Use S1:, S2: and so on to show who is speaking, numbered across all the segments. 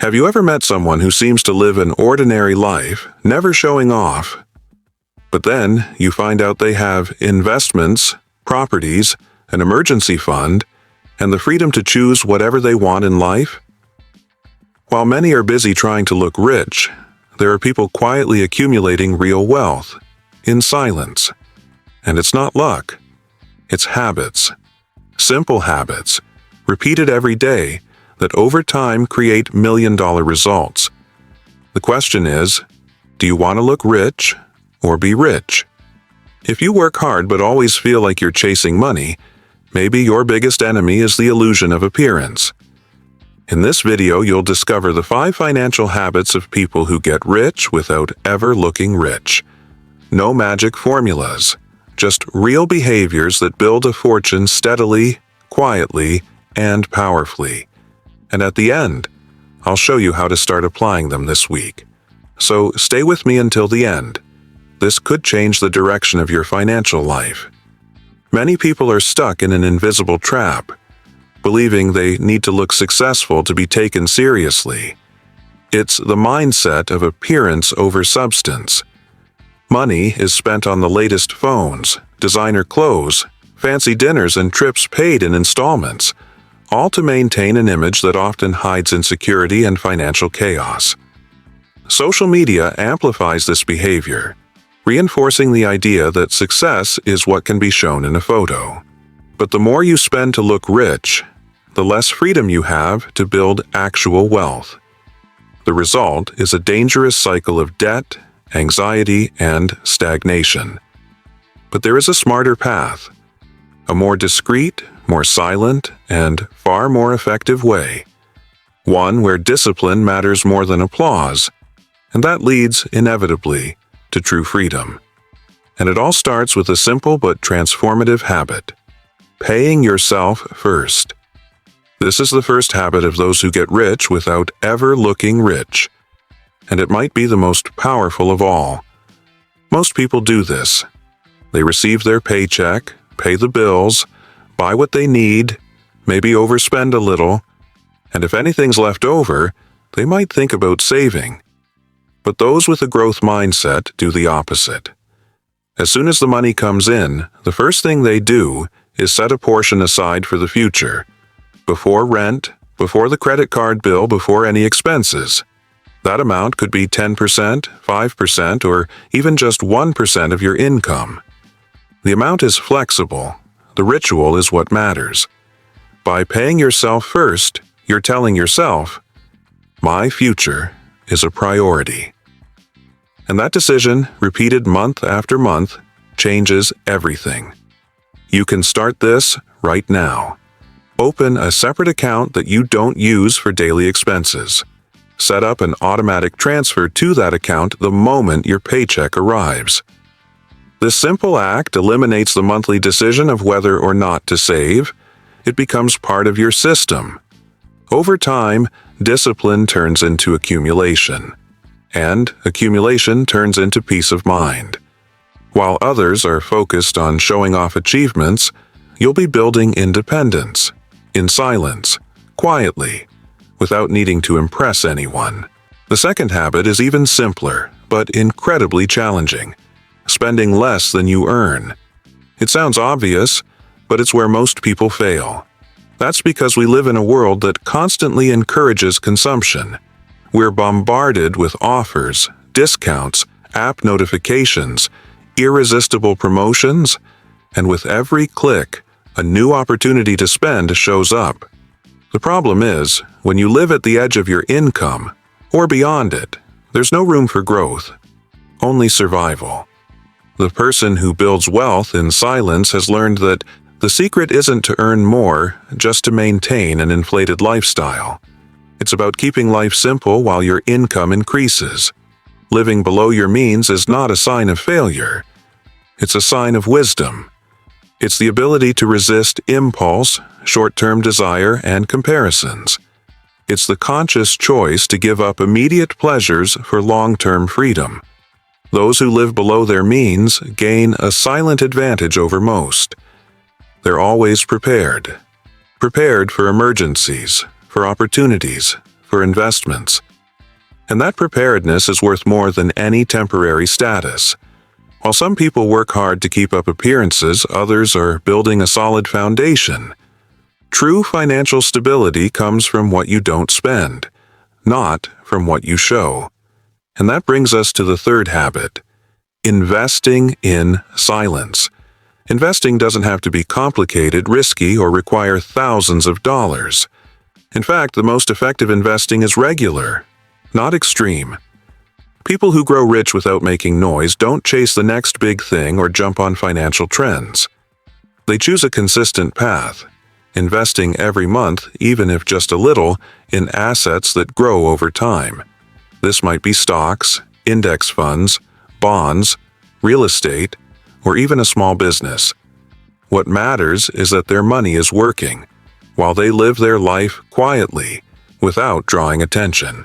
S1: Have you ever met someone who seems to live an ordinary life, never showing off? But then you find out they have investments, properties, an emergency fund, and the freedom to choose whatever they want in life? While many are busy trying to look rich, there are people quietly accumulating real wealth, in silence. And it's not luck. It's habits. Simple habits, repeated every day, that over time create million-dollar results. The question is, do you want to look rich or be rich? If you work hard but always feel like you're chasing money, maybe your biggest enemy is the illusion of appearance. In this video, you'll discover the 5 financial habits of people who get rich without ever looking rich. No magic formulas, just real behaviors that build a fortune steadily, quietly, and powerfully. And at the end, I'll show you how to start applying them this week. So stay with me until the end. This could change the direction of your financial life. Many people are stuck in an invisible trap, believing they need to look successful to be taken seriously. It's the mindset of appearance over substance. Money is spent on the latest phones, designer clothes, fancy dinners, and trips paid in installments, all to maintain an image that often hides insecurity and financial chaos. Social media amplifies this behavior, reinforcing the idea that success is what can be shown in a photo. But the more you spend to look rich, the less freedom you have to build actual wealth. The result is a dangerous cycle of debt, anxiety, and stagnation. But there is a smarter path, a more discreet, more silent, and far more effective way. One where discipline matters more than applause, and that leads, inevitably, to true freedom. And it all starts with a simple but transformative habit: paying yourself first. This is the first habit of those who get rich without ever looking rich. And it might be the most powerful of all. Most people do this. They receive their paycheck, pay the bills, buy what they need, maybe overspend a little, and if anything's left over, they might think about saving. But those with a growth mindset do the opposite. As soon as the money comes in, the first thing they do is set a portion aside for the future, before rent, before the credit card bill, before any expenses. That amount could be 10%, 5%, or even just 1% of your income. The amount is flexible. The ritual is what matters. By paying yourself first, you're telling yourself, "My future is a priority." And that decision, repeated month after month, changes everything. You can start this right now. Open a separate account that you don't use for daily expenses. Set up an automatic transfer to that account the moment your paycheck arrives. This simple act eliminates the monthly decision of whether or not to save. It becomes part of your system. Over time, discipline turns into accumulation, and accumulation turns into peace of mind. While others are focused on showing off achievements, you'll be building independence, in silence, quietly, without needing to impress anyone. The second habit is even simpler, but incredibly challenging: spending less than you earn. It sounds obvious, but it's where most people fail. That's because we live in a world that constantly encourages consumption. We're bombarded with offers, discounts, app notifications, irresistible promotions, and with every click, a new opportunity to spend shows up. The problem is, when you live at the edge of your income, or beyond it, there's no room for growth, only survival. The person who builds wealth in silence has learned that the secret isn't to earn more, just to maintain an inflated lifestyle. It's about keeping life simple while your income increases. Living below your means is not a sign of failure. It's a sign of wisdom. It's the ability to resist impulse, short-term desire, and comparisons. It's the conscious choice to give up immediate pleasures for long-term freedom. Those who live below their means gain a silent advantage over most. They're always prepared. Prepared for emergencies, for opportunities, for investments. And that preparedness is worth more than any temporary status. While some people work hard to keep up appearances, others are building a solid foundation. True financial stability comes from what you don't spend, not from what you show. And that brings us to the third habit: investing in silence. Investing doesn't have to be complicated, risky, or require thousands of dollars. In fact, the most effective investing is regular, not extreme. People who grow rich without making noise don't chase the next big thing or jump on financial trends. They choose a consistent path, investing every month, even if just a little, in assets that grow over time. This might be stocks, index funds, bonds, real estate, or even a small business. What matters is that their money is working, while they live their life quietly, without drawing attention.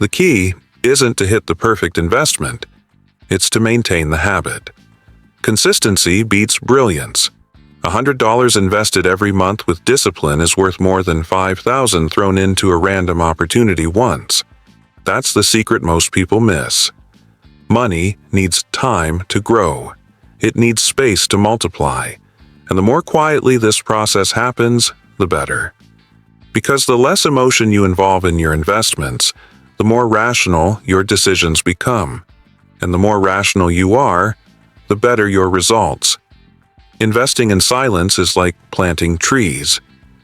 S1: The key isn't to hit the perfect investment, it's to maintain the habit. Consistency beats brilliance. $100 invested every month with discipline is worth more than $5,000 thrown into a random opportunity once. That's the secret most people miss. Money needs time to grow. It needs space to multiply. And the more quietly this process happens, the better. Because the less emotion you involve in your investments, the more rational your decisions become. And the more rational you are, the better your results. Investing in silence is like planting trees.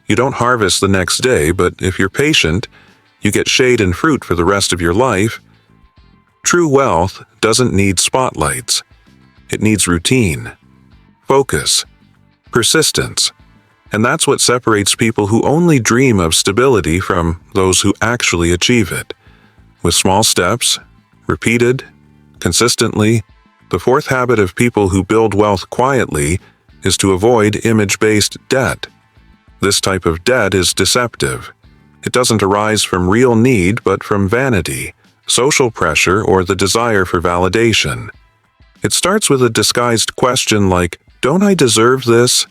S1: You don't harvest the next day, but if you're patient, you get shade and fruit for the rest of your life. True wealth doesn't need spotlights. It needs routine, focus, persistence. And that's what separates people who only dream of stability from those who actually achieve it. With small steps, repeated, consistently, the fourth habit of people who build wealth quietly is to avoid image-based debt. This type of debt is deceptive. It doesn't arise from real need but from vanity, social pressure, or the desire for validation. It starts with a disguised question like, "Don't I deserve this?"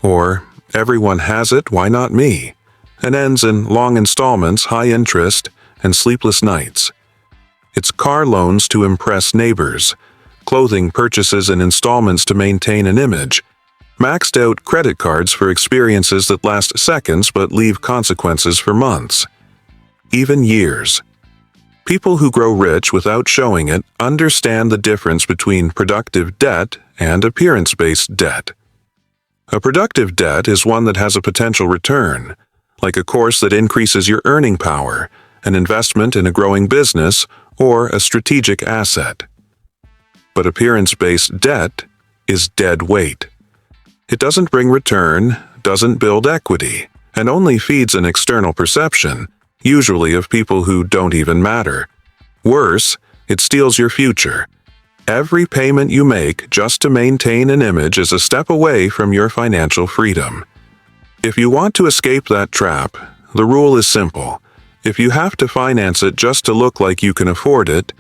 S1: Or, "Everyone has it, why not me?" and ends in long installments, high interest, and sleepless nights. It's car loans to impress neighbors, clothing purchases and installments to maintain an image, maxed out credit cards for experiences that last seconds but leave consequences for months, even years. People who grow rich without showing it understand the difference between productive debt and appearance-based debt. A productive debt is one that has a potential return, like a course that increases your earning power, an investment in a growing business, or a strategic asset. But appearance-based debt is dead weight. It doesn't bring return, doesn't build equity, and only feeds an external perception, usually of people who don't even matter. Worse, it steals your future. Every payment you make just to maintain an image is a step away from your financial freedom. If you want to escape that trap, the rule is simple. If you have to finance it just to look like you can afford it,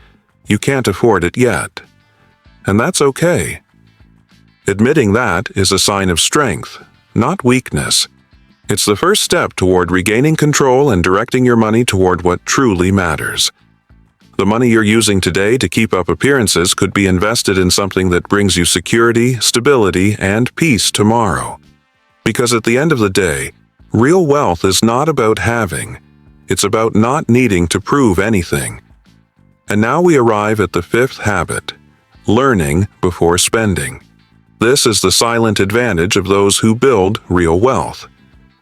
S1: you can't afford it yet. And that's okay. Admitting that is a sign of strength, not weakness. It's the first step toward regaining control and directing your money toward what truly matters. The money you're using today to keep up appearances could be invested in something that brings you security, stability, and peace tomorrow. Because at the end of the day, real wealth is not about having. It's about not needing to prove anything. And now we arrive at the fifth habit: learning before spending. This is the silent advantage of those who build real wealth.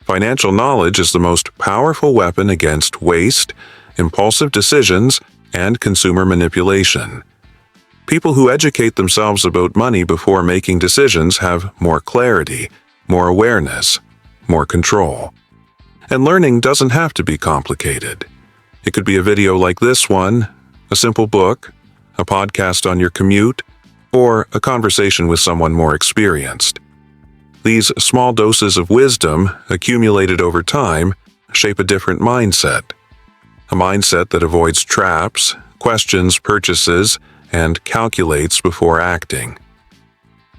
S1: Financial knowledge is the most powerful weapon against waste, impulsive decisions, and consumer manipulation. People who educate themselves about money before making decisions have more clarity, more awareness, more control. And learning doesn't have to be complicated. It could be a video like this one, a simple book, a podcast on your commute, or a conversation with someone more experienced. These small doses of wisdom, accumulated over time, shape a different mindset. A mindset that avoids traps, questions purchases, and calculates before acting.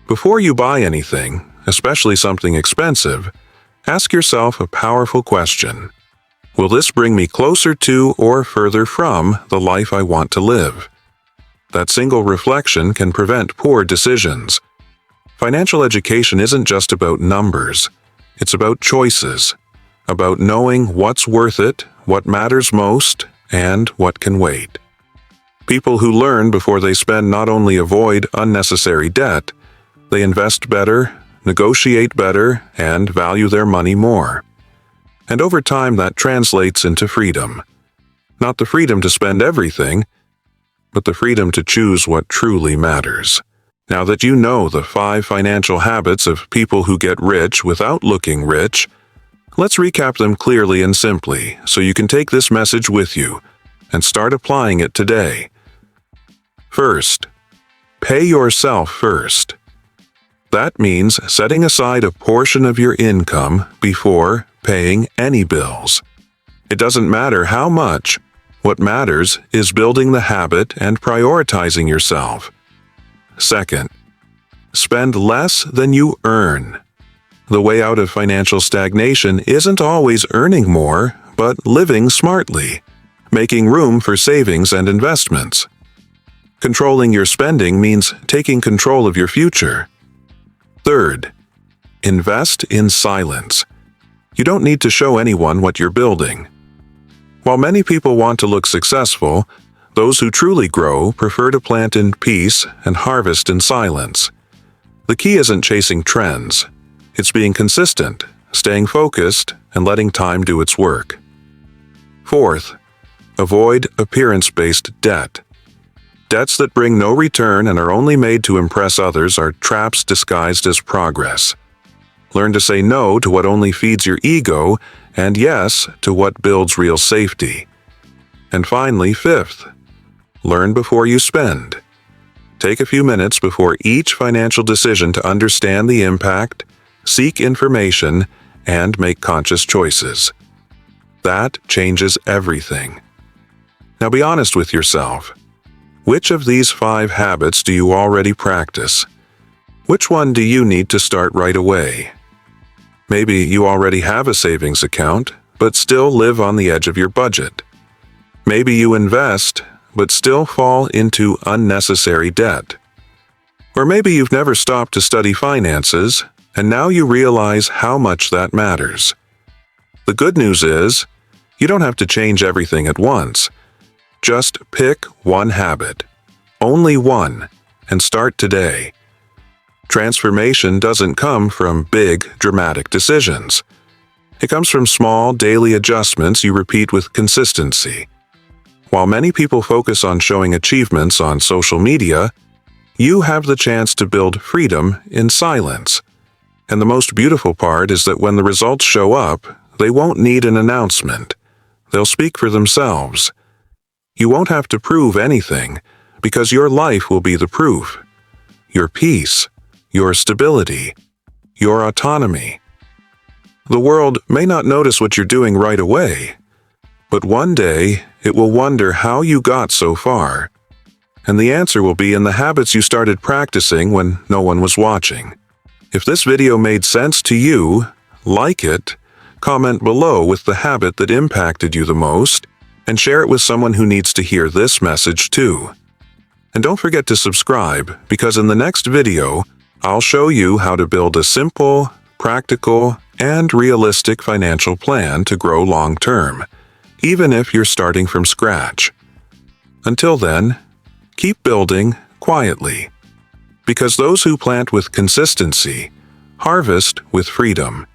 S1: Before you buy anything, especially something expensive, ask yourself a powerful question. Will this bring me closer to or further from the life I want to live? That single reflection can prevent poor decisions. Financial education isn't just about numbers. It's about choices, about knowing what's worth it, what matters most, and what can wait. People who learn before they spend not only avoid unnecessary debt, they invest better, negotiate better, and value their money more. And over time that translates into freedom. Not the freedom to spend everything, but the freedom to choose what truly matters. Now that you know the 5 financial habits of people who get rich without looking rich, let's recap them clearly and simply so you can take this message with you and start applying it today. First, pay yourself first. That means setting aside a portion of your income before paying any bills. It doesn't matter how much. What matters is building the habit and prioritizing yourself. Second, spend less than you earn. The way out of financial stagnation isn't always earning more, but living smartly, making room for savings and investments. Controlling your spending means taking control of your future. Third, invest in silence. You don't need to show anyone what you're building. While many people want to look successful, those who truly grow prefer to plant in peace and harvest in silence. The key isn't chasing trends. It's being consistent, staying focused, and letting time do its work. Fourth, avoid appearance-based debt. Debts that bring no return and are only made to impress others are traps disguised as progress. Learn to say no to what only feeds your ego and yes to what builds real safety. And finally, fifth, learn before you spend. Take a few minutes before each financial decision to understand the impact, seek information, and make conscious choices. That changes everything. Now be honest with yourself. Which of these 5 habits do you already practice? Which one do you need to start right away? Maybe you already have a savings account, but still live on the edge of your budget. Maybe you invest, but still fall into unnecessary debt. Or maybe you've never stopped to study finances, and now you realize how much that matters. The good news is, you don't have to change everything at once. Just pick one habit, only one, and start today. Transformation doesn't come from big, dramatic decisions. It comes from small, daily adjustments you repeat with consistency. While many people focus on showing achievements on social media, you have the chance to build freedom in silence. And the most beautiful part is that when the results show up, they won't need an announcement. They'll speak for themselves. You won't have to prove anything, because your life will be the proof. Your peace, your stability, your autonomy. The world may not notice what you're doing right away, but one day it will wonder how you got so far. And the answer will be in the habits you started practicing when no one was watching. If this video made sense to you, like it, comment below with the habit that impacted you the most, and share it with someone who needs to hear this message too. And don't forget to subscribe, because in the next video, I'll show you how to build a simple, practical, and realistic financial plan to grow long-term, even if you're starting from scratch. Until then, keep building quietly, because those who plant with consistency harvest with freedom.